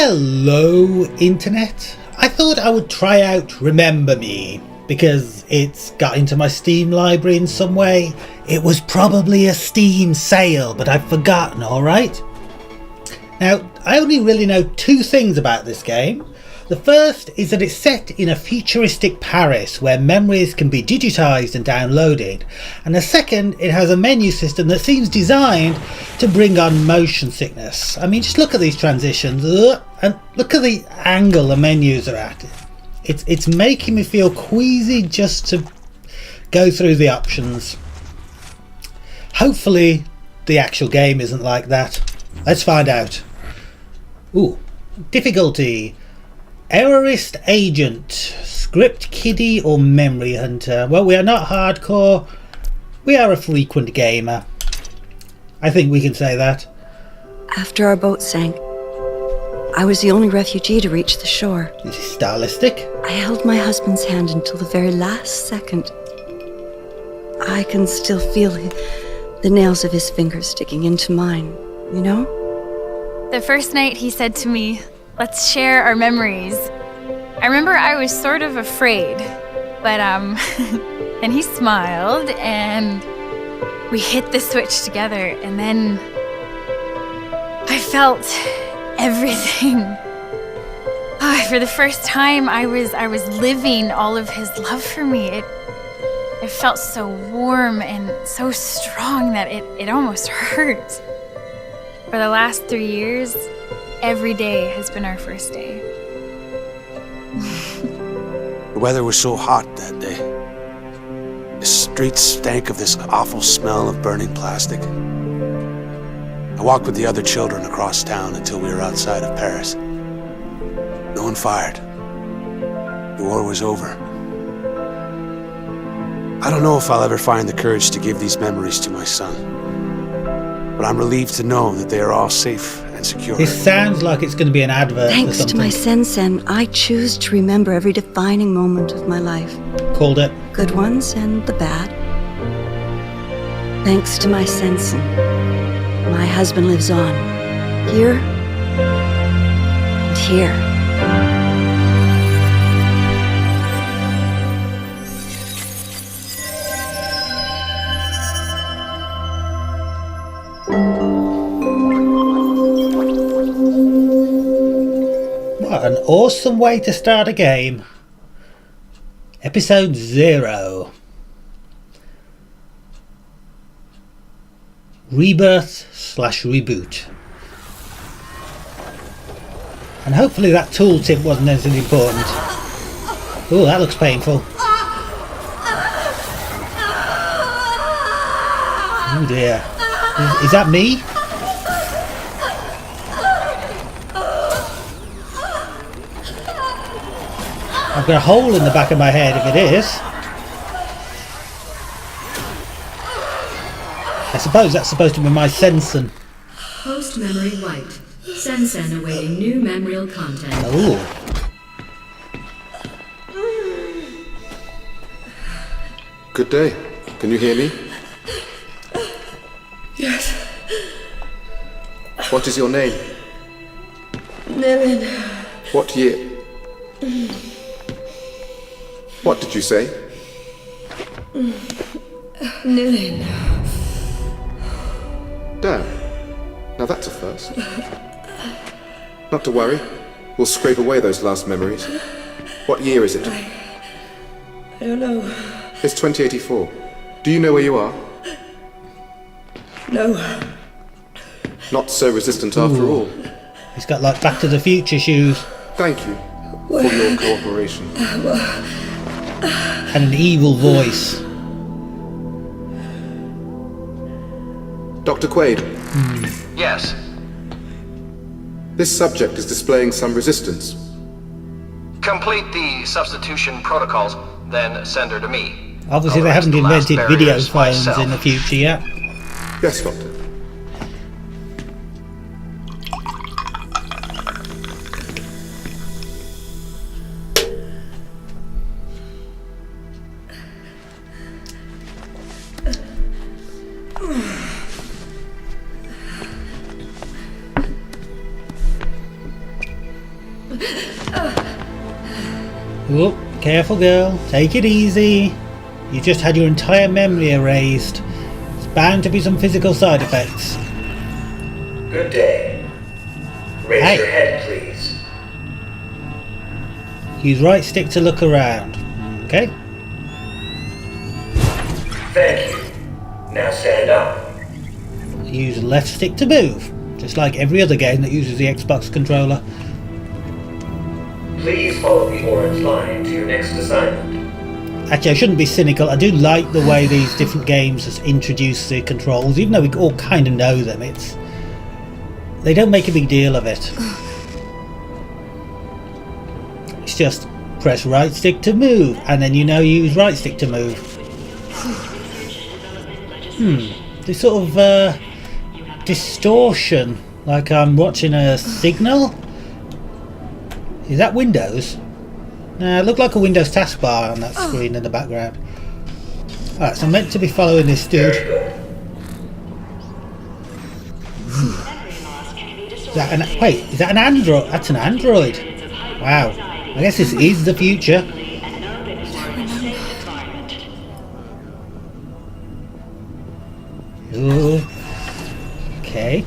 Hello, Internet. I thought I would try out Remember Me, because it's got into my Steam library in some way. It was probably a Steam sale, but I've forgotten, alright? Now, I only really know two things about this game. The first is that it's set in a futuristic Paris where memories can be digitised and downloaded, and the second, it has a menu system that seems designed to bring on motion sickness. I mean, just look at these transitions, and look at the angle the menus are at. It's making me feel queasy just to go through the options. Hopefully the actual game isn't like that. Let's find out. Ooh, difficulty. Errorist Agent, Script Kiddie or Memory Hunter. Well, we are not hardcore. We are a frequent gamer. I think we can say that. After our boat sank, I was the only refugee to reach the shore. This is stylistic. I held my husband's hand until the very last second. I can still feel the nails of his fingers sticking into mine, you know? The first night he said to me, "Let's share our memories." I remember I was sort of afraid, but and he smiled and we hit the switch together, and then I felt everything. For the first time I was living all of his love for me. It felt so warm and so strong that it almost hurt. For the last 3 years, every day has been our first day. The weather was so hot that day. The streets stank of this awful smell of burning plastic. I walked with the other children across town until we were outside of Paris. No one fired. The war was over. I don't know if I'll ever find the courage to give these memories to my son, but I'm relieved to know that they are all safe and secure. This sounds like it's going to be an advert. Thanks or something. to my Sensen, I choose to remember every defining moment of my life. Called it. Good ones and the bad. Thanks to my Sensen, my husband lives on. Here and here. What an awesome way to start a game. Episode 0. Rebirth/reboot. And hopefully that tooltip wasn't anything important. Oh, that looks painful. Oh dear. Is that me? I've got a hole in the back of my head if it is. I suppose that's supposed to be my Sensen. Host memory wiped. Sensen awaiting new memorial content. Oh. Good day. Can you hear me? Yes. What is your name? Nilin. What year? What did you say? Nilin. Damn. Now that's a first. Not to worry. We'll scrape away those last memories. What year is it? I don't know. It's 2084. Do you know where you are? No. Not so resistant after all. He's got like Back to the Future shoes. Thank you for your cooperation. And an evil voice. Dr. Quaid, Yes. this subject is displaying some resistance. Complete the substitution protocols, then send her to me. Obviously I'll they haven't erase the last invented video barriers phones myself. in the future yet. Yes, Doctor. Oh, careful girl. Take it easy. You just had your entire memory erased. There's bound to be some physical side effects. Good day. Raise Hey. your head, please. Use right stick to look around. Okay. Thank you. Now stand up. Use left stick to move. Just like every other game that uses the Xbox controller. Please follow the orange line to your next assignment. Actually, I shouldn't be cynical. I do like the way these different games has introduced the controls, even though we all kind of know them. They don't make a big deal of it. It's just press right stick to move, and then you use right stick to move. This sort of distortion, like I'm watching a signal. Is that Windows? It looked like a Windows taskbar on that screen in the background. Alright, so I'm meant to be following this dude. Very good. Is that an Android? That's an Android. Wow. I guess this is the future. Ooh. Okay.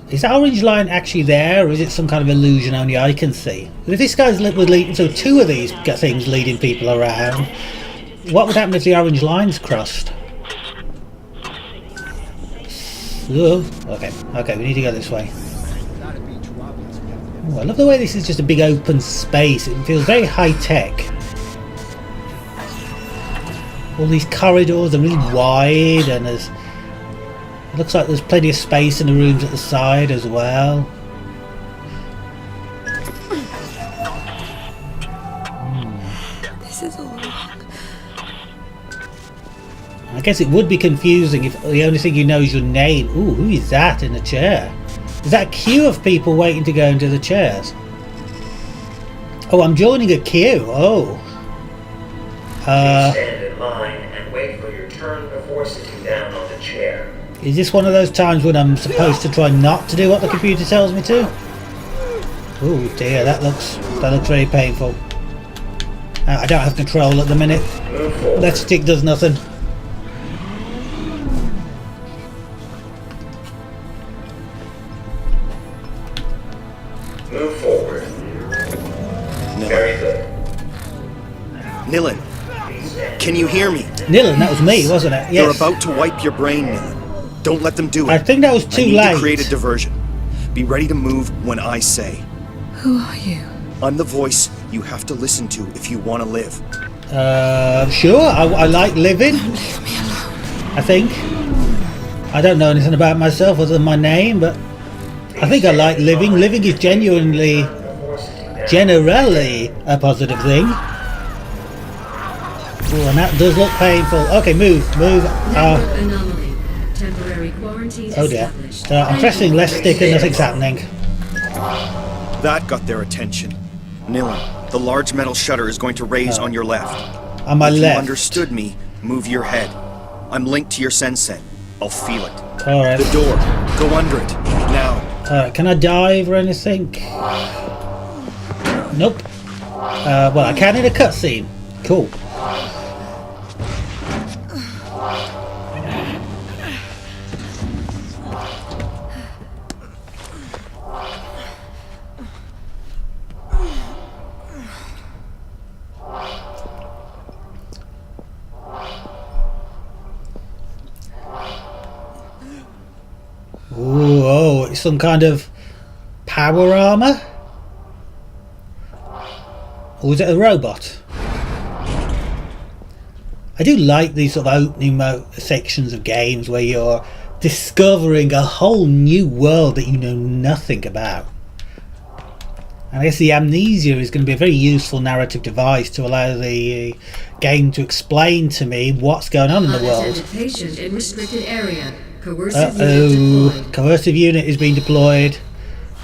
Is that orange line actually there, or is it some kind of illusion only I can see? If this guy's leading, so two of these things leading people around, what would happen if the orange line's crossed? Oh, okay, we need to go this way. Oh, I love the way this is just a big open space. It feels very high tech. All these corridors are really wide, and it looks like there's plenty of space in the rooms at the side as well. This is all wrong. I guess it would be confusing if the only thing you know is your name. Ooh, who is that in the chair? Is that a queue of people waiting to go into the chairs? Oh, I'm joining a queue. Oh. Please stand in line and wait for your turn before sitting down on the chair. Is this one of those times when I'm supposed to try not to do what the computer tells me to? Oh dear, that looks very painful. I don't have control at the minute. Move forward. That stick does nothing. Move forward. Very good. Nilin, Please stand. can you hear me? Nilin, that was me, wasn't it? They're Yes. about to wipe your brain, Nilin. Don't let them do it. I think that was I too need late. to create a diversion. Be ready to move when I say. Who are you? I'm the voice you have to listen to if you want to live. Sure, I like living. I think. I don't know anything about myself other than my name, but I think I like living. Living is generally a positive thing. Ooh, and that does look painful. Okay, move. Network anomaly. Temporary quarantine Oh dear. established. I'm pressing left stick and nothing's happening. That got their attention. Nilin, the large metal shutter is going to raise on your left. On my If you left. understood me, move your head. I'm linked to your sensen. I'll feel it. Alright. The door. Go under it. Now. Alright, can I dive or anything? Nope. Well, I can in a cutscene. Cool. Ooh, oh, it's some kind of power armor? Or is it a robot? I do like these sort of opening sections of games where you're discovering a whole new world that you know nothing about. And I guess the amnesia is going to be a very useful narrative device to allow the game to explain to me what's going on in the world. Unattended patient in restricted area. Coercive unit Uh-oh, deployed. coercive unit is being deployed.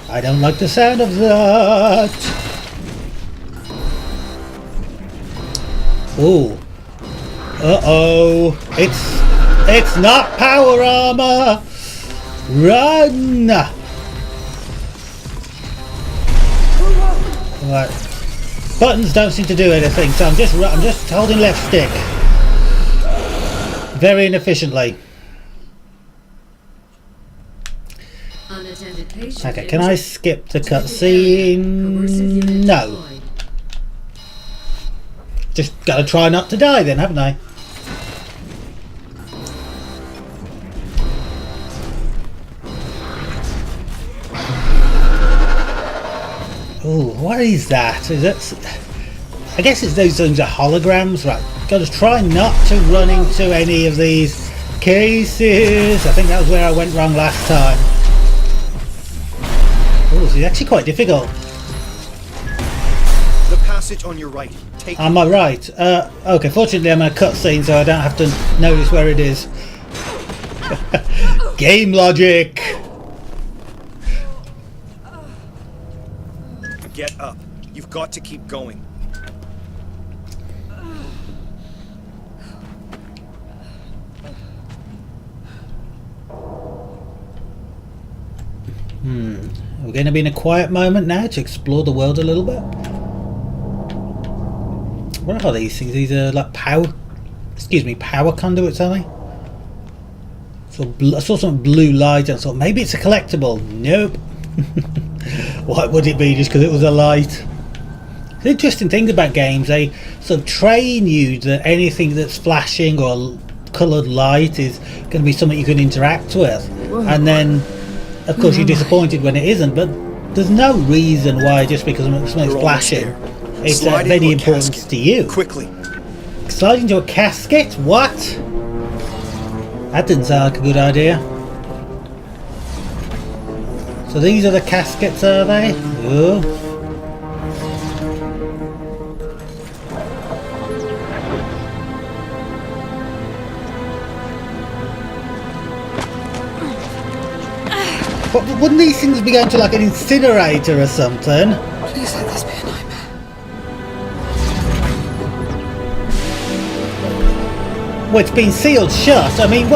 I don't like the sound of that. Oh. Uh-oh. It's not power armor. Run. Right. Buttons don't seem to do anything, so I'm just holding left stick. Very inefficiently. Unattended patient. Okay, can I skip the cutscene? No. Just gotta try not to die then, haven't I? Oh, what is that? Is that? I guess it's those things are holograms, right? Gotta try not to run into any of these cases. I think that was where I went wrong last time. Oh, this is actually quite difficult. The passage on your right. Take Am I right? Okay, fortunately I'm in a cutscene so I don't have to notice where it is. Game logic! Get up. You've got to keep going. We're going to be in a quiet moment now to explore the world a little bit. What are these things? These are like power conduits, are they? So I saw some blue light and thought maybe it's a collectible. Nope. Why would it be just because it was a light? The interesting thing about games, they sort of train you that anything that's flashing or coloured light is going to be something you can interact with. And then of course you're disappointed when it isn't, but there's no reason why just because something's flashing it's of any importance to you. Quickly. Slide into a casket? What? That didn't sound like a good idea. So these are the caskets, are they? Oh. But wouldn't these things be going to like an incinerator or something? Please let this be a nightmare. Well, it's been sealed shut. I mean,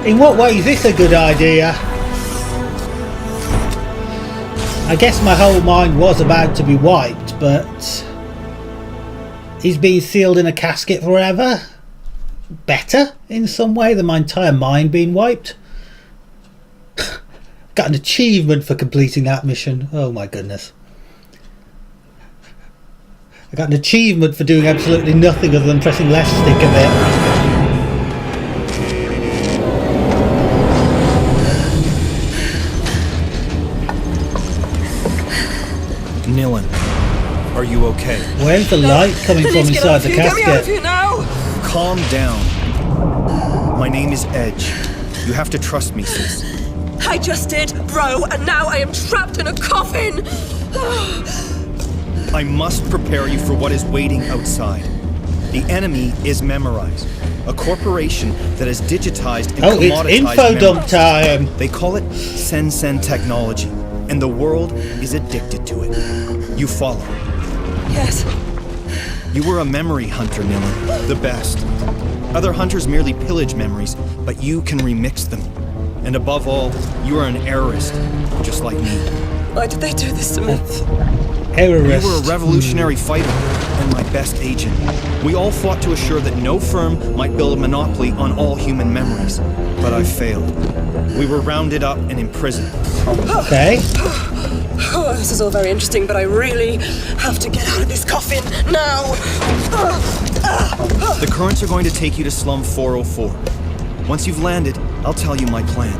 in what way is this a good idea? I guess my whole mind was about to be wiped, but is being sealed in a casket forever better in some way than my entire mind being wiped? Got an achievement for completing that mission. Oh my goodness. I got an achievement for doing absolutely nothing other than pressing left stick a bit. Nilin, are you okay? Where's the light coming from inside the casket? Calm down. My name is Edge. You have to trust me, sis. I just did, bro, and now I am trapped in a coffin! I must prepare you for what is waiting outside. The enemy is Memorize, a corporation that has digitized and commoditized it's info dump memories. time. They call it Sen technology, and the world is addicted to it. You follow. Yes. You were a memory hunter, Nilin, the best. Other hunters merely pillage memories, but you can remix them. And above all, you are an errorist, just like me. Why did they do this to me? Errorist. You were a revolutionary fighter and my best agent. We all fought to assure that no firm might build a monopoly on all human memories. But I failed. We were rounded up and imprisoned. Okay. Oh, this is all very interesting, but I really have to get out of this coffin now. The currents are going to take you to Slum 404. Once you've landed, I'll tell you my plan.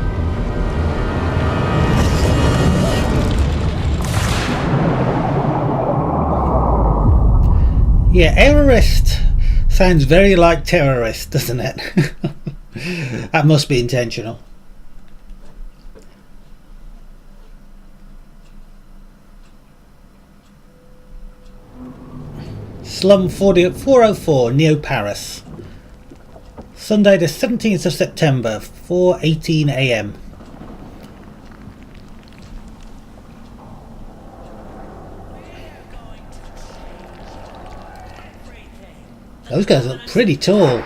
Yeah, errorist sounds very like terrorist, doesn't it? That must be intentional. Slum 404, Neo Paris. Sunday the 17th of September, 4:18 AM. Those guys look pretty tall.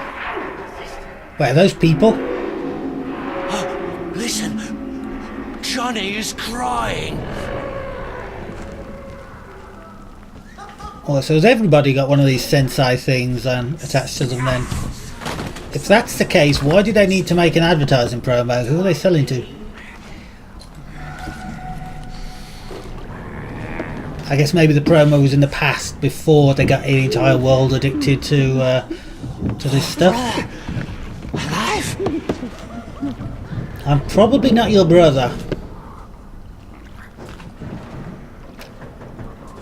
Wait, are those people? Listen, Johnny is crying. Oh, so has everybody got one of these Sensei things attached to them then? If that's the case, why do they need to make an advertising promo? Who are they selling to? I guess maybe the promo was in the past, before they got the entire world addicted to this stuff. Alive? I'm probably not your brother.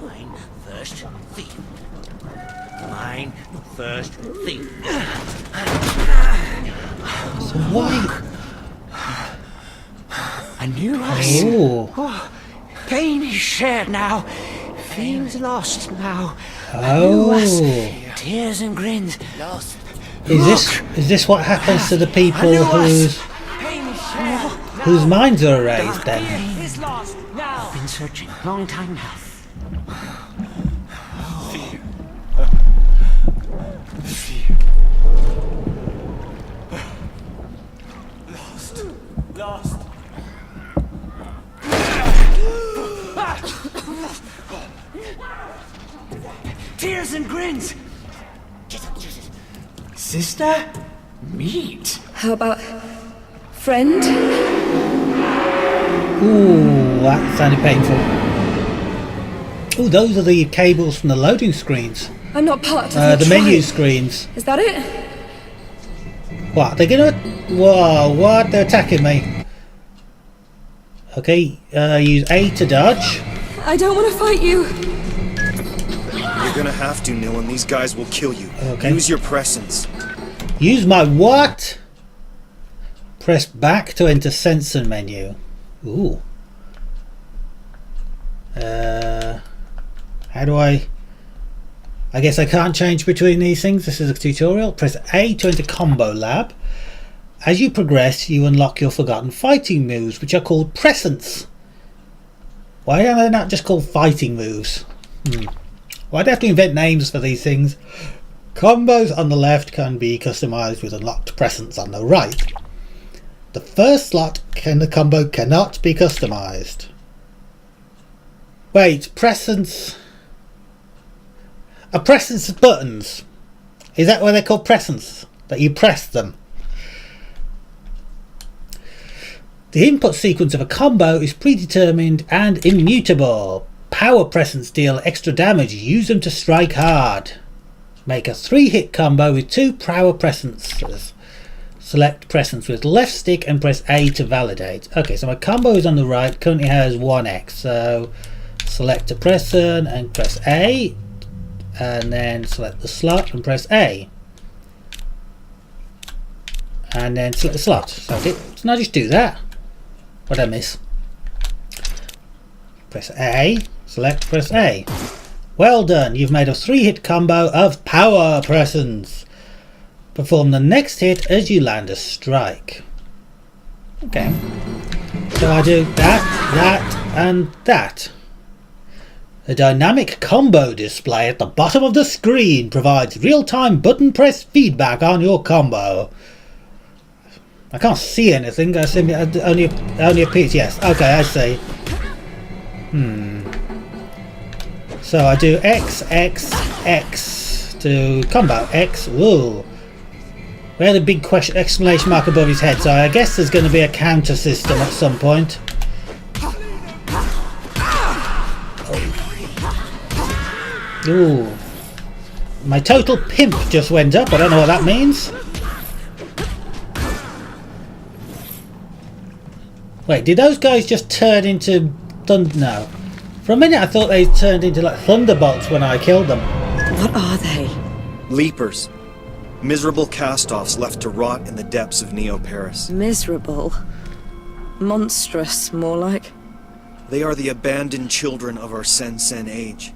Mine first thief. Mine first thief. So why? A new us. Ooh. Oh, pain is shared now. Feelings lost now. Oh. Tears and grins lost. Is this what happens to the people whose minds are erased then? I've been searching a long time now. Fear. Lost. Tears and grins. Sister? Meet. How about friend? Ooh, that sounded painful. Ooh, those are the cables from the loading screens. I'm not part of the menu screens. Is that it? What? They're gonna... Whoa, what? They're attacking me. Okay, use A to dodge. I don't want to fight you. You're gonna have to, Nilin. These guys will kill you. Okay. Use your presence. Use my what? Press back to enter sensor menu. Ooh. How do I guess I can't change between these things. This is a tutorial. Press A to enter combo lab. As you progress, you unlock your forgotten fighting moves, which are called presence. Why are they not just called fighting moves? Why'd I have to invent names for these things? Combos on the left can be customized with unlocked presence on the right. The first slot in the combo cannot be customized. Wait, presence... A presence buttons. Is that why they're called presence? That you press them? The input sequence of a combo is predetermined and immutable. Power presence deal extra damage. Use them to strike hard. Make a 3-hit combo with 2 power presences. Select presence with left stick and press A to validate. Okay, so my combo is on the right. Currently has 1x. So select a present and press A. And then select the slot and press A. And then select the slot. So didn't I just do that? What did I miss? Press A. Select, press A. Well done, you've made a 3-hit combo of power presence. Perform the next hit as you land a strike. Okay. So I do that, and that. A dynamic combo display at the bottom of the screen provides real-time button press feedback on your combo. I can't see anything, I see only appears, yes. Okay, I see. So I do X, X, X to combo. X, ooh. We had a big exclamation mark above his head, so I guess there's going to be a counter system at some point. Ooh. My total pimp just went up, I don't know what that means. Wait, did those guys just turn into thunder? No. For a minute I thought they turned into like thunderbolts when I killed them. What are they? Leapers. Miserable cast-offs left to rot in the depths of Neo-Paris. Miserable. Monstrous, more like. They are the abandoned children of our Sen-Sen age.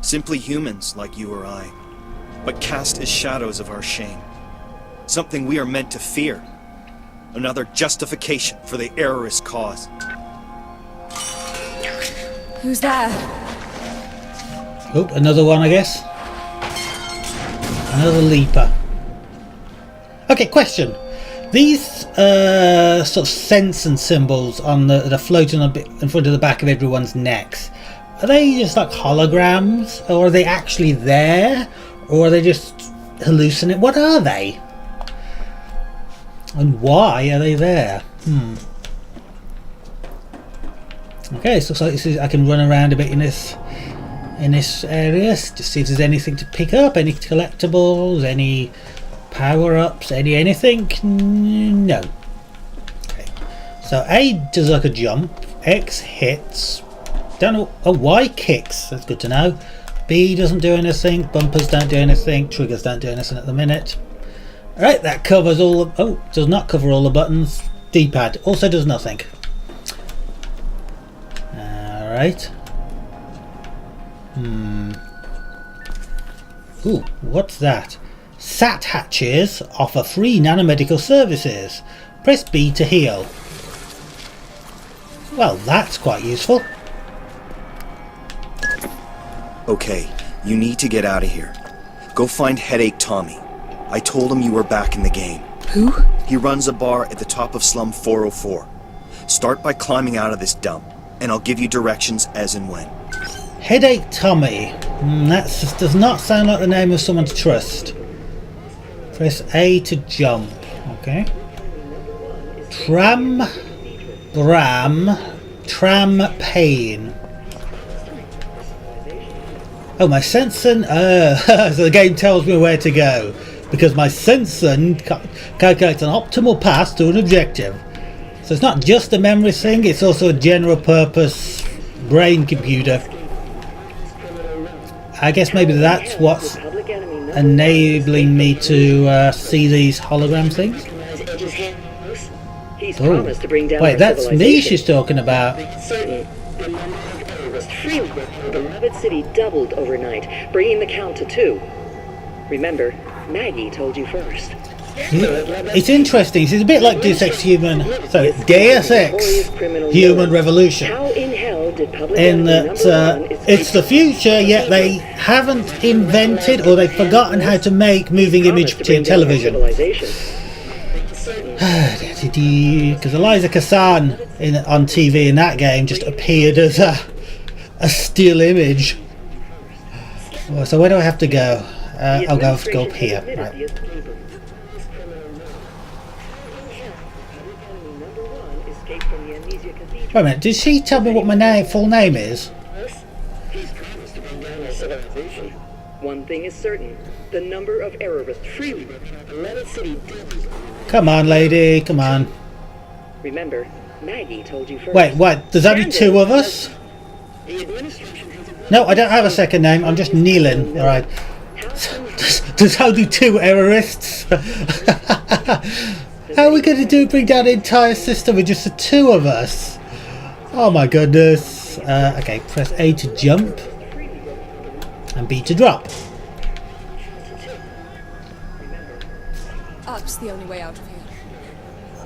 Simply humans like you or I, but cast as shadows of our shame. Something we are meant to fear. Another justification for the errorist cause. Who's there? Oh, another one, I guess. Another leaper. Okay, question. These sort of sense and symbols on the floating a bit in front of the back of everyone's necks. Are they just like holograms, or are they actually there, or are they just hallucinating? What are they? And why are they there? Okay, so looks like I can run around a bit in this area, just see if there's anything to pick up, any collectibles, any power-ups, anything. No. Okay. So A does like a jump, X hits. Don't know. Oh, Y kicks. That's good to know. B doesn't do anything. Bumpers don't do anything. Triggers don't do anything at the minute. Alright, that covers all the... Oh, does not cover all the buttons. D-pad also does nothing. Alright. Ooh, what's that? SAT hatches offer free nanomedical services. Press B to heal. Well, that's quite useful. Okay, you need to get out of here. Go find Headache Tommy. I told him you were back in the game. Who? He runs a bar at the top of Slum 404. Start by climbing out of this dump, and I'll give you directions as and when. Headache Tommy. That does not sound like the name of someone to trust. Press A to jump. Okay. Tram Pain. Oh, my Sensen. So the game tells me where to go, because my Sensen calculates an optimal path to an objective. So it's not just a memory thing, it's also a general purpose brain computer. I guess maybe that's what's enabling me to see these hologram things. Oh, wait, that's me she's talking about. The beloved city doubled overnight, bringing the count to 2. Remember, Maggie told you first. It's interesting. It's a bit like Deus Ex Human. So Deus Ex Human Revolution. In that it's the future, yet they haven't invented or they've forgotten how to make moving image television. Because Eliza Cassan on TV in that game just appeared as a still image. So where do I have to go? I'll go up here. Right. Wait a minute, did she tell me what my full name is? One thing is certain, the number of errorists freely city. Come on, lady, come on. Remember, Maggie told you first. Wait, what? There's only 2 of us? No, I don't have a second name. I'm just kneeling. All right. There's only 2 errorists. How are we going to bring down the entire system with just the 2 of us? Oh my goodness. Okay, press A to jump and B to drop. Up's the only way out of here.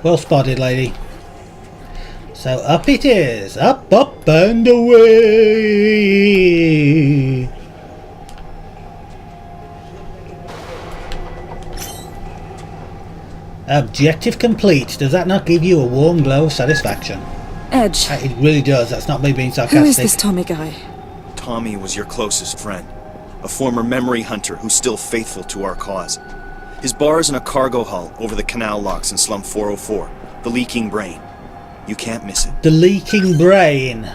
Well spotted, lady. So up it is. Up, up and away. Objective complete. Does that not give you a warm glow of satisfaction? Edge. It really does. That's not me being sarcastic. Who is this Tommy guy? Tommy was your closest friend. A former memory hunter who's still faithful to our cause. His bar is in a cargo hull over the canal locks in Slum 404. The Leaking Brain. You can't miss it. The Leaking Brain.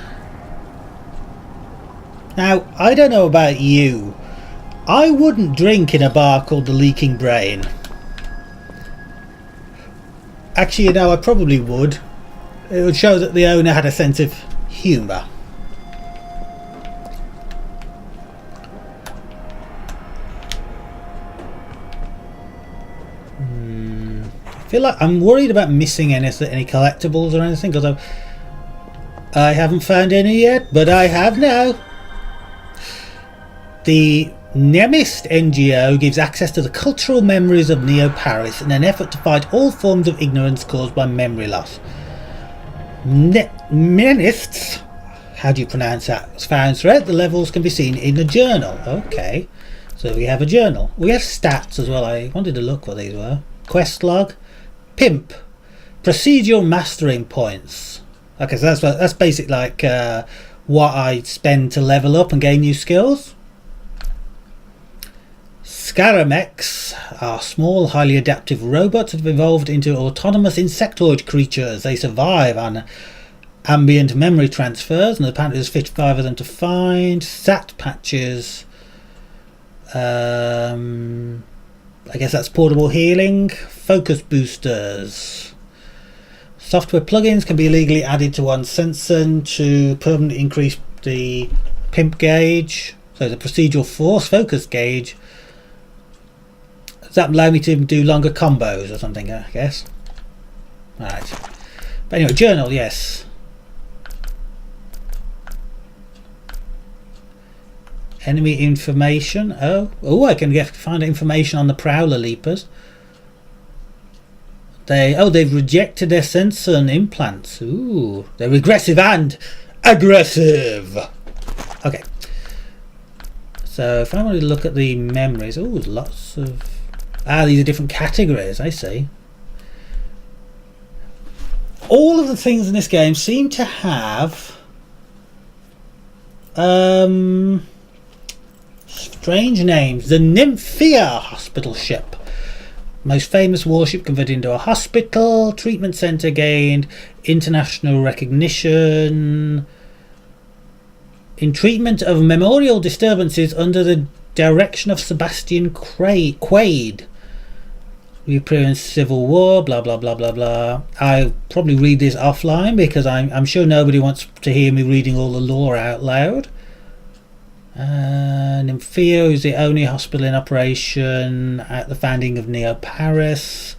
Now, I don't know about you. I wouldn't drink in a bar called the Leaking Brain. Actually, you know, I probably would. It would show that the owner had a sense of humour. I feel like I'm worried about missing any collectibles or anything, because I haven't found any yet, but I have now. The Nemist NGO gives access to the cultural memories of Neo-Paris in an effort to fight all forms of ignorance caused by memory loss. Nemists, how do you pronounce that? Found throughout the levels can be seen in a journal. Okay, so we have a journal. We have stats as well. I wanted to look what these were. Quest log, pimp, procedural mastering points. Okay, so that's basically like what I spend to level up and gain new skills. Scaramechs are small, highly adaptive robots that have evolved into autonomous insectoid creatures. They survive on ambient memory transfers, and apparently there's 55 of them to find. Sat patches. I guess that's portable healing. Focus boosters. Software plugins can be illegally added to one Sensen to permanently increase the pimp gauge. So the procedural force focus gauge. Does that allow me to do longer combos or something, I guess? Right. But anyway, journal, yes. Enemy information. Oh, I can find information on the Prowler Leapers. They've rejected their Sensen implants. Ooh, they're regressive and aggressive. Okay. So if I want to look at the memories, lots of. These are different categories. I see. All of the things in this game seem to have strange names. The Nymphia hospital ship. Most famous warship converted into a hospital. Treatment center gained international recognition. In treatment of memorial disturbances under the direction of Sebastian Quaid. We appear in Civil War, blah blah blah blah blah. I'll probably read this offline because I'm sure nobody wants to hear me reading all the lore out loud. Nymphia is the only hospital in operation at the founding of Neo Paris.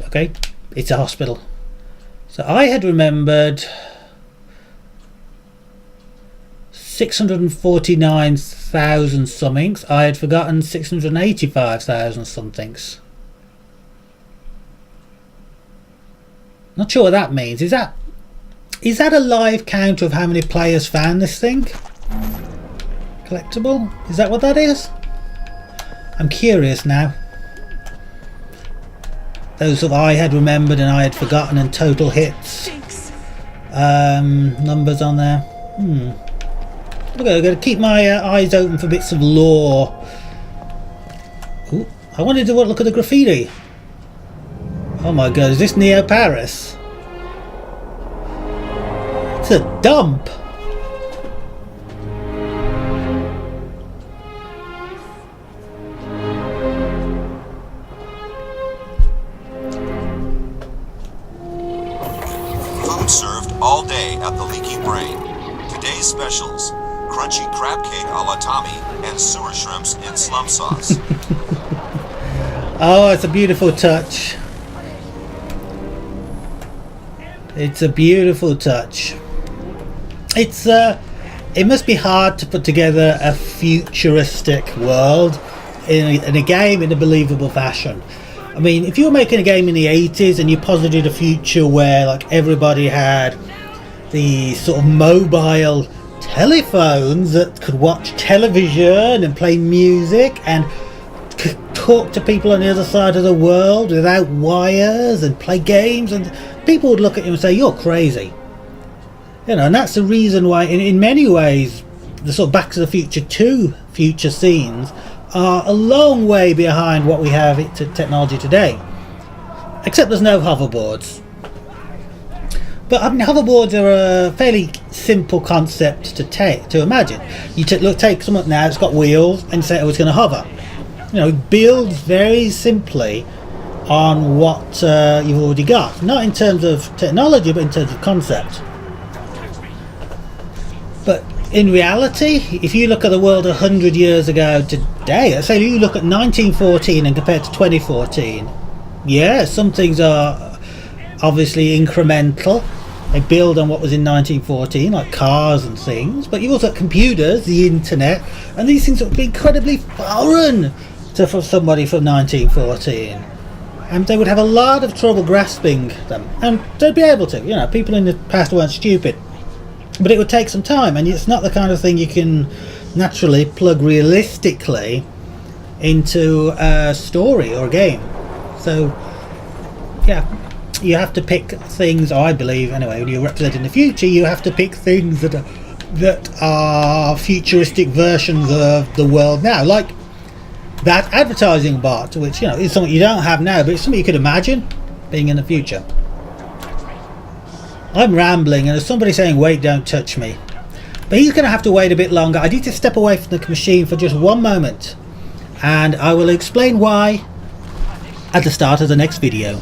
Okay, it's a hospital. So I had remembered 649,000 somethings. I had forgotten 685,000 somethings. Not sure what that means. Is that a live count of how many players found this thing? Collectible? Is that what that is? I'm curious now. Those of I had remembered and I had forgotten and total hits. Numbers on there. Okay, I'm going to keep my eyes open for bits of lore. Ooh, I wanted to look at the graffiti. Oh my god, is this Neo Paris? It's a dump. Food served all day at the Leaky Brain. Today's specials: crunchy crab cake a la Tommy and sewer shrimps in slum sauce. Oh, it's a beautiful touch. It's a beautiful touch. It must be hard to put together a futuristic world in a game in a believable fashion. I mean, if you were making a game in the 80s and you posited a future where like everybody had the sort of mobile telephones that could watch television and play music and talk to people on the other side of the world without wires and play games, and people would look at you and say you're crazy, you know. And that's the reason why in many ways the sort of Back to the Future 2 future scenes are a long way behind what we have technology today, except there's no hoverboards. But I mean, hoverboards are a fairly simple concept to imagine. You take something now, it's got wheels, and say, oh, it's going to hover. You know, it builds very simply on what you've already got. Not in terms of technology, but in terms of concept. But in reality, if you look at the world 100 years ago today, let's say you look at 1914 and compare it to 2014, yeah, some things are obviously incremental. They build on what was in 1914, like cars and things, but you also have computers, the internet, and these things would be incredibly foreign for somebody from 1914. And they would have a lot of trouble grasping them, and they'd be able to. You know, people in the past weren't stupid, but it would take some time, and it's not the kind of thing you can naturally plug realistically into a story or a game. So, yeah. you have to pick things, I believe anyway, when you're representing the future, you have to pick things that are futuristic versions of the world now, like that advertising bot, which, you know, is something you don't have now, but it's something you could imagine being in the future. I'm rambling, and there's somebody saying, wait, don't touch me. But he's going to have to wait a bit longer. I need to step away from the machine for just one moment, and I will explain why at the start of the next video.